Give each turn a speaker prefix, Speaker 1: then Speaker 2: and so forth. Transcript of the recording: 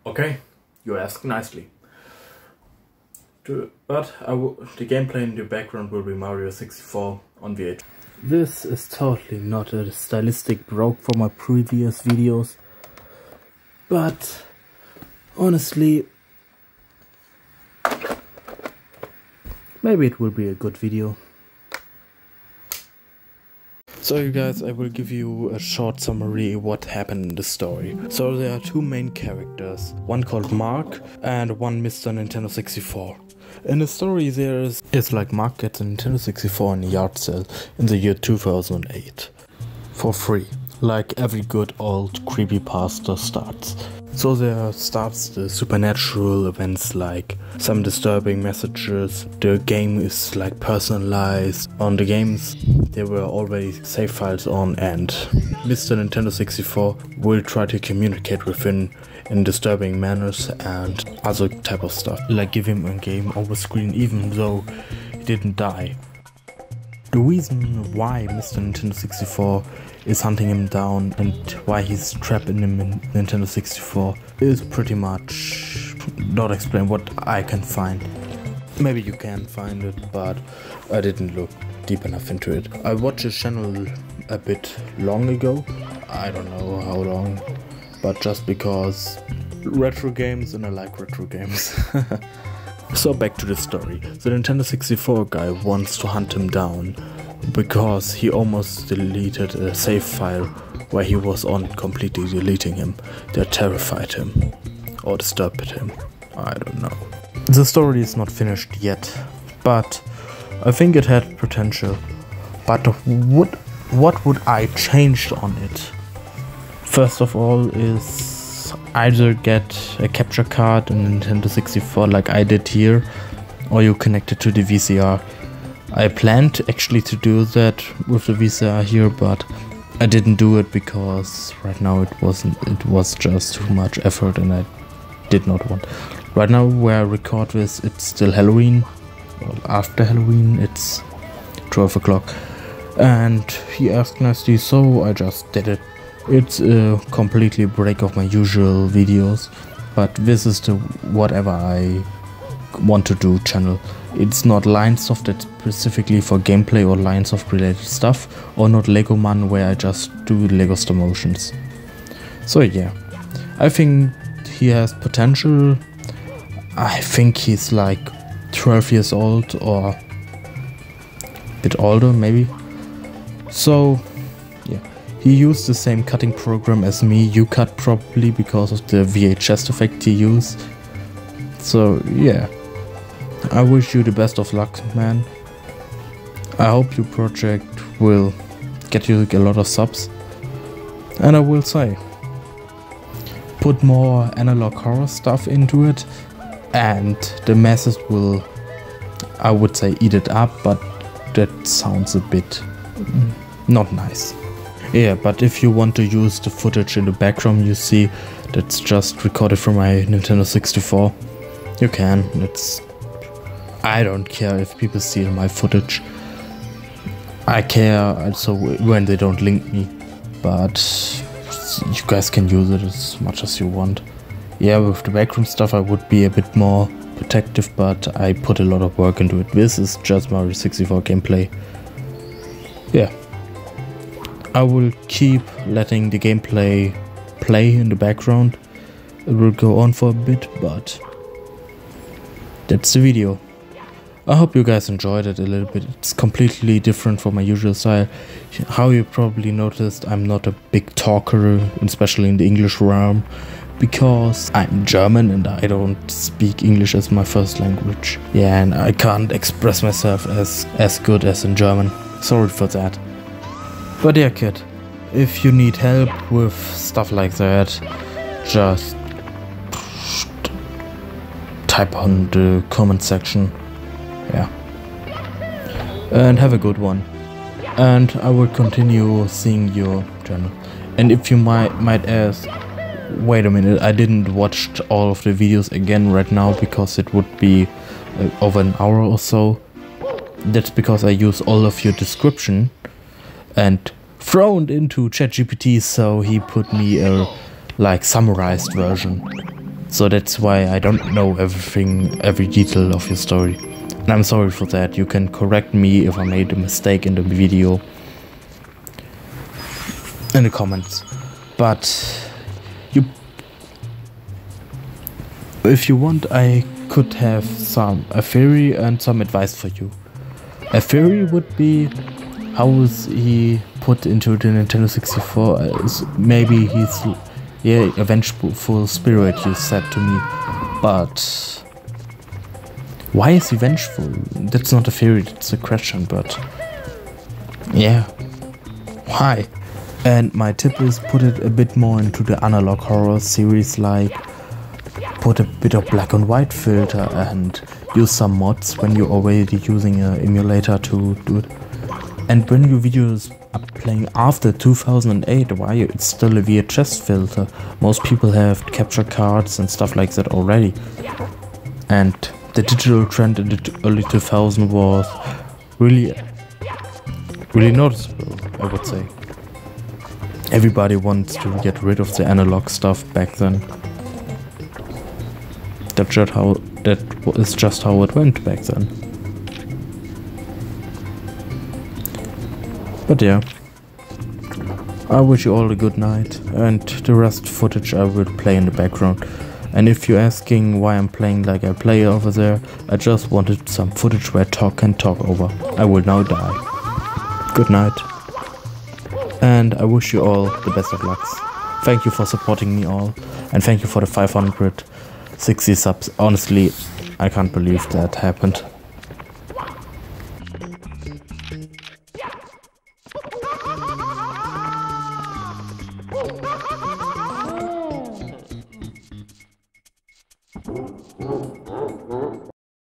Speaker 1: Okay, you ask nicely. But the gameplay in the background will be Mario 64 on VH. This is totally not a stylistic broke from my previous videos, but honestly, maybe it will be a good video. So you guys, I will give you a short summary what happened in the story. So there are two main characters, one called Mark and one Mr. Nintendo 64. In the story there is like Mark gets a Nintendo 64 in a yard sale in the year 2008 for free, like every good old creepypasta starts. So there starts the supernatural events like some disturbing messages. The game is like personalized. On the games there were already save files on, and Mr. Nintendo 64 will try to communicate with him in disturbing manners and other type of stuff, like give him a game over screen even though he didn't die. The reason why Mr. Nintendo 64 is hunting him down and why he's trapped in Nintendo 64 is pretty much not explained what I can find. Maybe you can find it, but I didn't look deep enough into it. I watched his channel a bit long ago, I don't know how long, but just because retro games and I like retro games. So back to the story. The Nintendo 64 guy wants to hunt him down because he almost deleted a save file where he was on completely deleting him. That terrified him or disturbed him. I don't know. The story is not finished yet, but I think it had potential. But what would I change on it? First of all is either get a capture card in Nintendo 64 like I did here, or you connect it to the VCR. I planned actually to do that with the VCR here, but I didn't do it because right now it was just too much effort and I did not want. Right now where I record this, it's still Halloween. Well, after Halloween, it's 12 o'clock. And he asked nicely, so I just did it. It's a completely break of my usual videos, but this is the whatever I want to do channel. It's not Linesoft that's specifically for gameplay or Linesoft related stuff, or not Lego Man where I just do Lego stop motions. So yeah, I think he has potential. I think he's like 12 years old or a bit older maybe. So yeah. He used the same cutting program as me, you cut probably because of the VHS effect he used. So yeah, I wish you the best of luck, man. I hope your project will get you a lot of subs. And I will say, put more analog horror stuff into it and the masses will, I would say, eat it up, but that sounds a bit not nice. Yeah, but if you want to use the footage in the background you see that's just recorded from my Nintendo 64, you can. I don't care if people see my footage. I care also when they don't link me, but you guys can use it as much as you want. Yeah, with the background stuff I would be a bit more protective, but I put a lot of work into it. This is just Mario 64 gameplay. Yeah. I will keep letting the gameplay play in the background. It will go on for a bit, but that's the video. I hope you guys enjoyed it a little bit. It's completely different from my usual style. How you probably noticed, I'm not a big talker, especially in the English realm, because I'm German and I don't speak English as my first language. Yeah, and I can't express myself as good as in German. Sorry for that. But yeah, kid, if you need help with stuff like that, just type on the comment section. Yeah. And have a good one. And I will continue seeing your channel. And if you might ask, wait a minute, I didn't watch all of the videos again right now because it would be over an hour or so. That's because I use all of your description and thrown into ChatGPT, so he put me a like summarized version. So that's why I don't know everything, every detail of your story. And I'm sorry for that. You can correct me if I made a mistake in the video in the comments. But if you want, I could have a theory and some advice for you. A theory would be, how is he put into the Nintendo 64? Maybe he's a vengeful spirit, you said to me. But why is he vengeful? That's not a theory, that's a question, but yeah, why? And my tip is, put it a bit more into the analog horror series, like put a bit of black and white filter and use some mods when you're already using an emulator to do it. And when your videos are playing after 2008, why it's still a VHS filter? Most people have capture cards and stuff like that already. And the digital trend in the early 2000s was really noticeable, I would say. Everybody wants to get rid of the analog stuff back then. That is just how it went back then. But yeah, I wish you all a good night, and the rest footage I will play in the background. And if you're asking why I'm playing like I play over there, I just wanted some footage where I can talk over. I will now die. Good night. And I wish you all the best of lucks. Thank you for supporting me all, and thank you for the 560 subs. Honestly, I can't believe that happened.